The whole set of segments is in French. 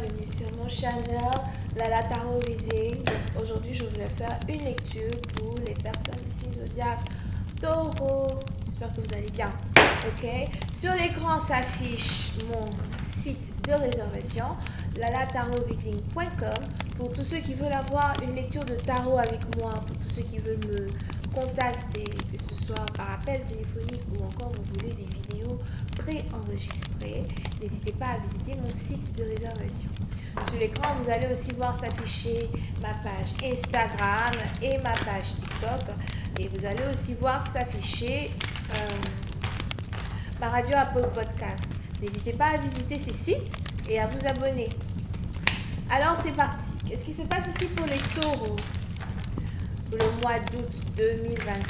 bienvenue sur mon channel Lala Tarot Reading. Aujourd'hui, je voulais faire une lecture pour les personnes du signe zodiaque Taureau. J'espère que vous allez bien. Ok. Sur l'écran s'affiche mon site de réservation, lalataroreading.com, pour tous ceux qui veulent avoir une lecture de tarot avec moi, pour tous ceux qui veulent me contacter, que ce soit par appel téléphonique ou encore vous voulez des vidéos préenregistrées, n'hésitez pas à visiter mon site de réservation. Sur l'écran, vous allez aussi voir s'afficher ma page Instagram et ma page TikTok, et vous allez aussi voir s'afficher ma radio Apple Podcast. N'hésitez pas à visiter ces sites et à vous abonner. Alors c'est parti. Qu'est-ce qui se passe ici pour les taureaux pour le mois d'août 2026?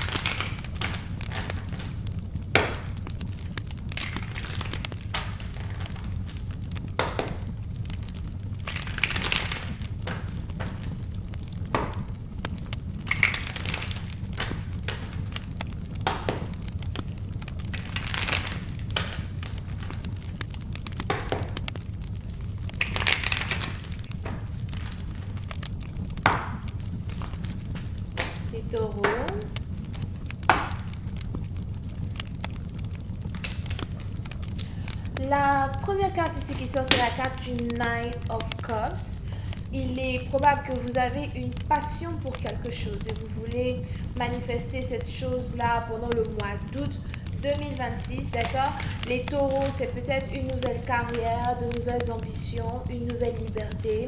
Les taureaux. La première carte ici qui sort, c'est la carte du Nine of Cups. Il est probable que vous avez une passion pour quelque chose et vous voulez manifester cette chose-là pendant le mois d'août 2026, d'accord? Les taureaux, c'est peut-être une nouvelle carrière, de nouvelles ambitions, une nouvelle liberté.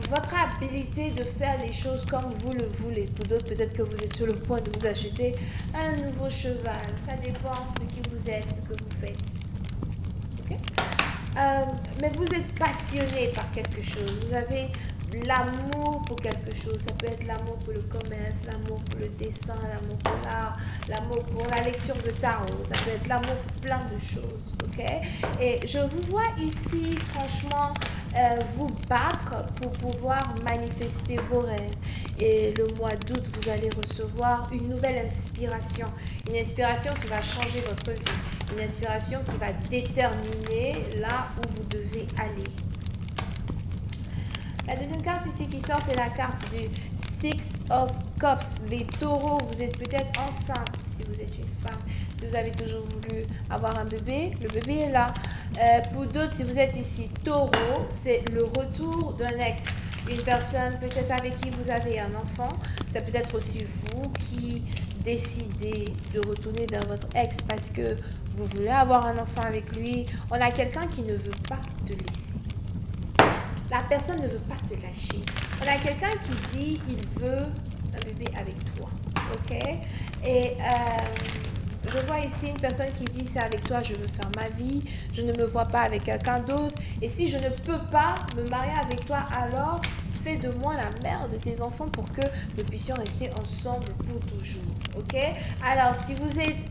Votre habilité de faire les choses comme vous le voulez. Pour d'autres, peut-être que vous êtes sur le point de vous acheter un nouveau cheval. Ça dépend de qui vous êtes, ce que vous faites. Okay? Mais vous êtes passionné par quelque chose. Vous avez l'amour pour quelque chose. Ça peut être l'amour pour le commerce, l'amour pour le dessin, l'amour pour l'art, l'amour pour la lecture de tarot. Ça peut être l'amour pour plein de choses. Ok? Et je vous vois ici, franchement, vous battre pour pouvoir manifester vos rêves. Et le mois d'août, vous allez recevoir une nouvelle inspiration. Une inspiration qui va changer votre vie. Une inspiration qui va déterminer là où vous devez aller. La deuxième carte ici qui sort, c'est la carte du Six of Cups. Les taureaux, vous êtes peut-être enceinte si vous êtes une femme. Si vous avez toujours voulu avoir un bébé, le bébé est là. Pour d'autres, si vous êtes ici taureau, c'est le retour d'un ex. Une personne peut-être avec qui vous avez un enfant. Ça peut être aussi vous qui décidez de retourner vers votre ex parce que vous voulez avoir un enfant avec lui. On a quelqu'un qui ne veut pas te laisser. La personne ne veut pas te lâcher. On a quelqu'un qui dit il veut un bébé avec toi. Ok? Et je vois ici une personne qui dit c'est avec toi je veux faire ma vie. Je ne me vois pas avec quelqu'un d'autre. Et si je ne peux pas me marier avec toi, alors fais de moi la mère de tes enfants pour que nous puissions rester ensemble pour toujours. Ok? Alors, si vous êtes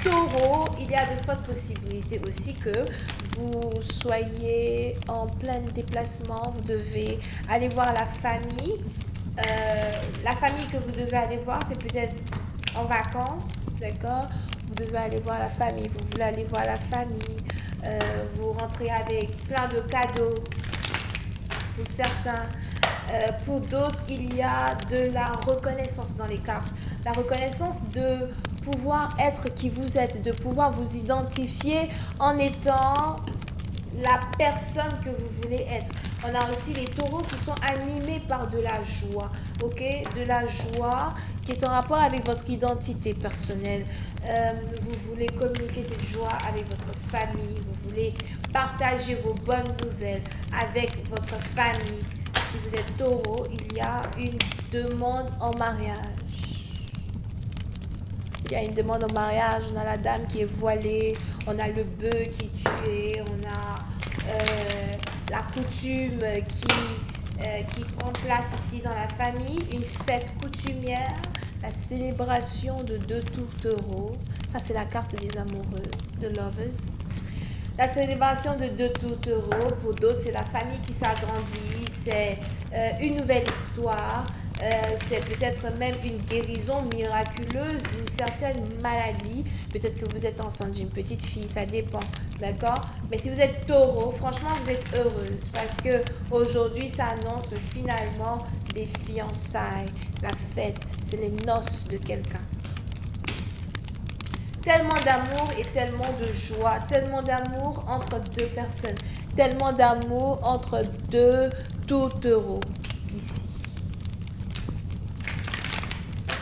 taureau, il y a de fortes possibilités aussi que vous soyez en plein déplacement. Vous devez aller voir la famille. La famille que vous devez aller voir, c'est peut-être en vacances, d'accord? Vous devez aller voir la famille. Vous voulez aller voir la famille. Vous rentrez avec plein de cadeaux pour certains. Pour d'autres, il y a de la reconnaissance dans les cartes. La reconnaissance de pouvoir être qui vous êtes, de pouvoir vous identifier en étant la personne que vous voulez être. On a aussi les taureaux qui sont animés par de la joie, ok? De la joie qui est en rapport avec votre identité personnelle. Vous voulez communiquer cette joie avec votre famille, vous voulez partager vos bonnes nouvelles avec votre famille. Si vous êtes taureau, il y a une demande en mariage. Il y a une demande en mariage, on a la dame qui est voilée, on a le bœuf qui est tué, on a la coutume qui prend place ici dans la famille, une fête coutumière, la célébration de deux tourtereaux. Ça, c'est la carte des amoureux, de lovers. La célébration de deux tourtereaux, pour d'autres, c'est la famille qui s'agrandit, c'est une nouvelle histoire, c'est peut-être même une guérison miraculeuse d'une certaine maladie. Peut-être que vous êtes enceinte d'une petite fille, ça dépend, d'accord? Mais si vous êtes taureau, franchement, vous êtes heureuse parce que aujourd'hui, ça annonce finalement des fiançailles, la fête, c'est les noces de quelqu'un. Tellement d'amour et tellement de joie, tellement d'amour entre deux personnes, tellement d'amour entre deux tourtereaux ici.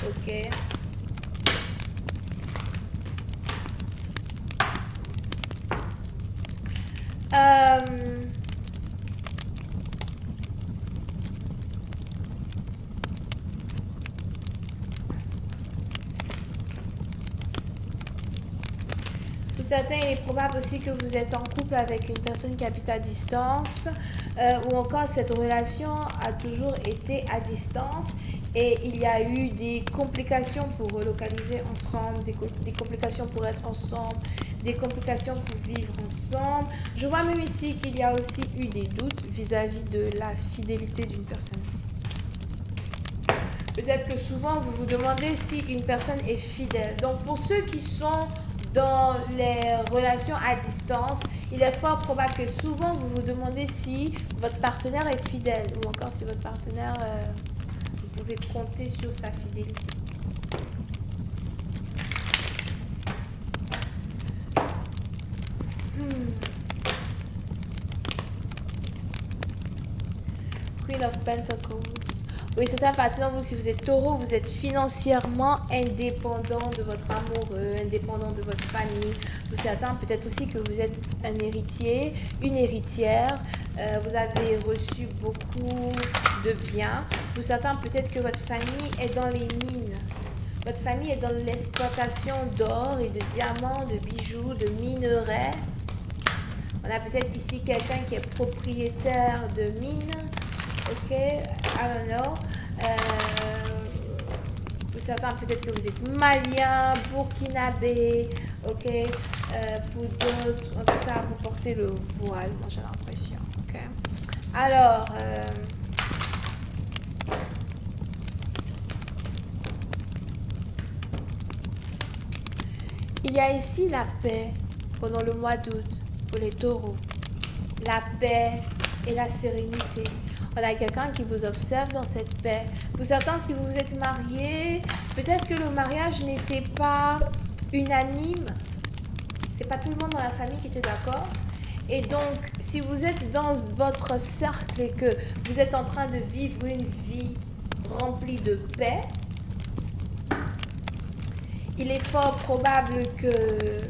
Ok. Pour certains, il est probable aussi que vous êtes en couple avec une personne qui habite à distance ou encore cette relation a toujours été à distance et il y a eu des complications pour relocaliser ensemble, des complications pour être ensemble, des complications pour vivre ensemble. Je vois même ici qu'il y a aussi eu des doutes vis-à-vis de la fidélité d'une personne. Peut-être que souvent vous vous demandez si une personne est fidèle. Donc pour ceux qui sont dans les relations à distance, il est fort probable que souvent vous vous demandez si votre partenaire est fidèle ou encore si votre partenaire, vous pouvez compter sur sa fidélité. Queen of Pentacles. Oui, certains parties d'entre vous, si vous êtes taureau, vous êtes financièrement indépendant de votre amoureux, indépendant de votre famille. Pour certains, peut-être aussi que vous êtes un héritier, une héritière. Vous avez reçu beaucoup de biens. Pour certains, peut-être que votre famille est dans les mines. Votre famille est dans l'exploitation d'or et de diamants, de bijoux, de minerais. On a peut-être ici quelqu'un qui est propriétaire de mines. Ok, I don't know. Pour certains, peut-être que vous êtes malien, burkinabé. Ok, pour d'autres, en tout cas, vous portez le voile, moi j'ai l'impression. Ok, alors. Il y a ici la paix pendant le mois d'août pour les taureaux. La paix et la sérénité. On a quelqu'un qui vous observe dans cette paix. Pour certains, si vous vous êtes mariés, peut-être que le mariage n'était pas unanime. C'est pas tout le monde dans la famille qui était d'accord. Et donc, si vous êtes dans votre cercle et que vous êtes en train de vivre une vie remplie de paix, il est fort probable que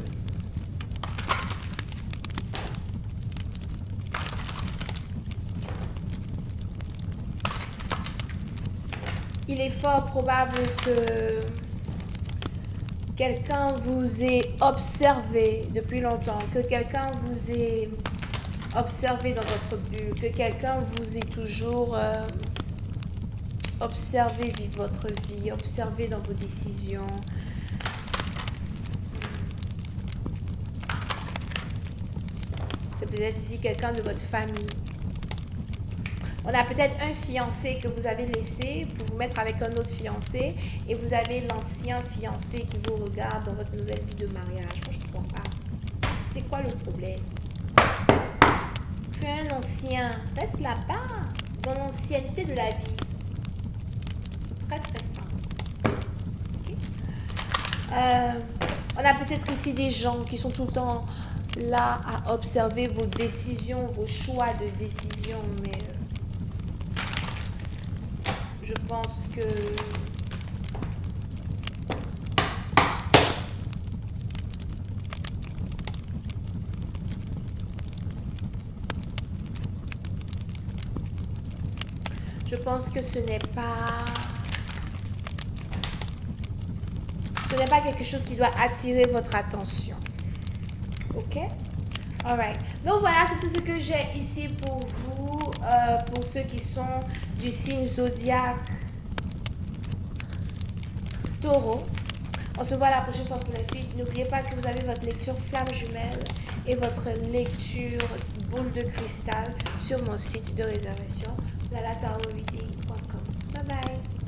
quelqu'un vous ait observé depuis longtemps, que quelqu'un vous ait observé dans votre bulle, que quelqu'un vous ait toujours observé vivre votre vie, observé dans vos décisions. C'est peut-être ici quelqu'un de votre famille. On a peut-être un fiancé que vous avez laissé pour vous mettre avec un autre fiancé et vous avez l'ancien fiancé qui vous regarde dans votre nouvelle vie de mariage. Moi, je ne comprends pas. C'est quoi le problème? Tu es un ancien. Reste là-bas, dans l'ancienneté de la vie. Très, très simple. Okay. On a peut-être ici des gens qui sont tout le temps là à observer vos décisions, vos choix de décision, mais je pense que ce n'est pas quelque chose qui doit attirer votre attention. Ok? Alright. Donc voilà, c'est tout ce que j'ai ici pour vous, pour ceux qui sont du signe zodiaque Taureau. On se voit la prochaine fois pour la suite. N'oubliez pas que vous avez votre lecture flamme jumelle et votre lecture boule de cristal sur mon site de réservation, lalataoreading.com. Bye bye.